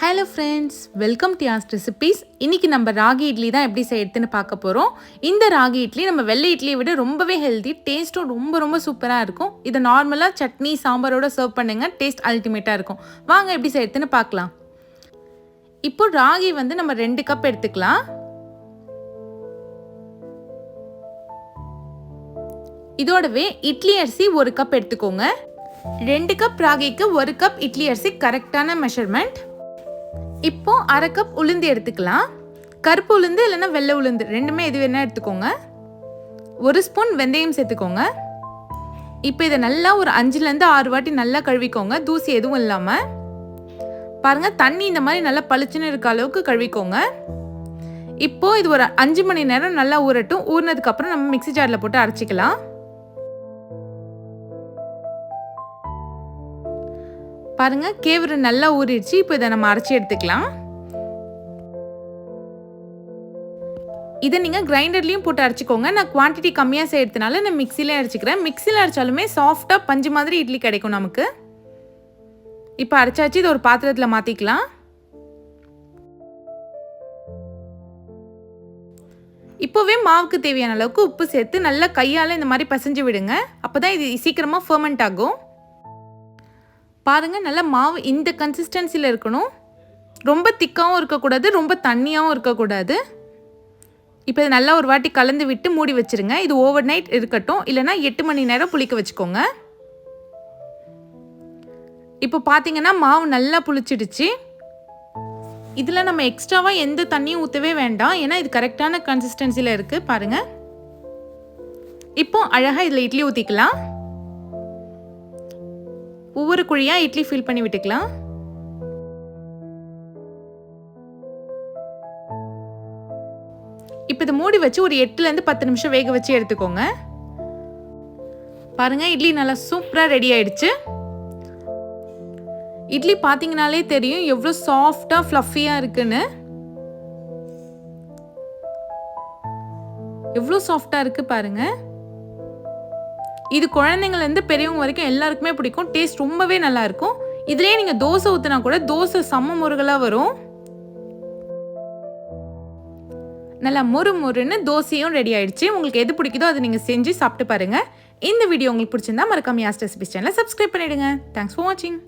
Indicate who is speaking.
Speaker 1: Hello friends, welcome to யாஸ் recipes. இன்றைக்கி நம்ம ராகி இட்லி தான் எப்படி செய்யறதுன்னு பார்க்க போகிறோம். இந்த ராகி இட்லி நம்ம வெள்ளை இட்லியை விட ரொம்பவே ஹெல்தி, டேஸ்ட்டும் ரொம்ப ரொம்ப சூப்பராக இருக்கும். இதை நார்மலாக சட்னி சாம்பாரோட சர்வ் பண்ணுங்கள், டேஸ்ட் அல்டிமேட்டாக இருக்கும். வாங்க எப்படி செய்யறதுன்னு பார்க்கலாம். இப்போ ராகி நம்ம 2 கப் எடுத்துக்கலாம். இதோடவே இட்லி அரிசி 1 கப் எடுத்துக்கோங்க. 2 கப் ராகிக்கு 1 கப் இட்லி அரிசி கரெக்டான மெஷர்மெண்ட். இப்போ 1/2 கப் உளுந்து எடுத்துக்கலாம். கருப்பு உளுந்து இல்லைன்னா வெள்ளை உளுந்து ரெண்டுமே எது வேணா எடுத்துக்கோங்க. 1 ஸ்பூன் வெந்தயம் சேர்த்துக்கோங்க. இப்போ இதை நல்லா ஒரு 5லேருந்து 6 வாட்டி நல்லா கழுவிக்கோங்க, தூசி எதுவும் இல்லாமல். பாருங்கள், தண்ணி இந்த மாதிரி நல்லா பளிச்சுன்னு இருக்க அளவுக்கு கழுவிக்கோங்க. இப்போது இது ஒரு 5 மணி நேரம் நல்லா ஊறட்டும். ஊறினதுக்கப்புறம் நம்ம மிக்ஸி ஜாரில் போட்டு அரைச்சிக்கலாம். பாருங்க, கேவரு நல்லா ஊறிடுச்சு. இப்போ இதை நம்ம அரைச்சி எடுத்துக்கலாம். இதை நீங்கள் கிரைண்டர்லேயும் போட்டு அரைச்சிக்கோங்க. நான் குவான்டிட்டி கம்மியாக செய்யறதுனால நான் மிக்சிலே அரைச்சிக்கிறேன். மிக்சியில் அரைச்சாலுமே சாஃப்டாக பஞ்சு மாதிரி இட்லி கிடைக்கும் நமக்கு. இப்போ அரைச்சாச்சு, இதை ஒரு பாத்திரத்தில் மாற்றிக்கலாம். இப்போவே மாவுக்கு தேவையான அளவுக்கு உப்பு சேர்த்து நல்லா கையால் இந்த மாதிரி பசைஞ்சு விடுங்க. அப்போ தான் இது சீக்கிரமாக ஃபர்மெண்ட் ஆகும். பாருங்கள், நல்லா மாவு இந்த கன்சிஸ்டன்சியில் இருக்கணும். ரொம்ப திக்காகவும் இருக்கக்கூடாது, ரொம்ப தண்ணியாகவும் இருக்கக்கூடாது. இப்போ இது நல்லா ஒரு வாட்டி கலந்து விட்டு மூடி வச்சுருங்க. இது ஓவர் நைட் இருக்கட்டும், இல்லைனா 8 மணி நேரம் புளிக்க வச்சுக்கோங்க. இப்போ பார்த்தீங்கன்னா மாவு நல்லா புளிச்சிடுச்சு. இதில் நம்ம எக்ஸ்ட்ராவாக எந்த தண்ணியும் ஊற்றவே வேண்டாம், ஏன்னா இது கரெக்டான கன்சிஸ்டன்சியில் இருக்குது. பாருங்கள், இப்போ அழகாக இதில் இட்லி ஊற்றிக்கலாம். ஒவ்வொரு குழியாக இட்லி ஃபில் பண்ணி விட்டுக்கலாம். இப்போ இதை மூடி வச்சு ஒரு 8லேருந்து 10 நிமிஷம் வேக வச்சு எடுத்துக்கோங்க. பாருங்க, இட்லி நல்லா சூப்பராக ரெடி ஆயிடுச்சு. இட்லி பார்த்தீங்கனாலே தெரியும் எவ்வளோ சாஃப்டாக ஃப்ளஃபியாக இருக்குன்னு. எவ்வளோ சாஃப்டாக இருக்குது பாருங்கள். இது குழந்தைங்கள்லேருந்து பெரியவங்க வரைக்கும் எல்லாருக்குமே பிடிக்கும். டேஸ்ட் ரொம்பவே நல்லா இருக்கும். இதுலேயே நீங்கள் தோசை ஊற்றினா கூட தோசை செம்ம முருகலாக வரும். நல்லா மொறுன்னு தோசையும் ரெடி ஆயிடுச்சு. உங்களுக்கு எது பிடிக்குதோ அதை நீங்கள் செஞ்சு சாப்பிட்டு பாருங்கள். இந்த வீடியோ உங்களுக்கு பிடிச்சிருந்தா மறக்காம யாஸ் ரெசிபீஸ் சேனலை சப்ஸ்கிரைப் பண்ணிவிடுங்க. தேங்க்ஸ் ஃபார் வாட்சிங்.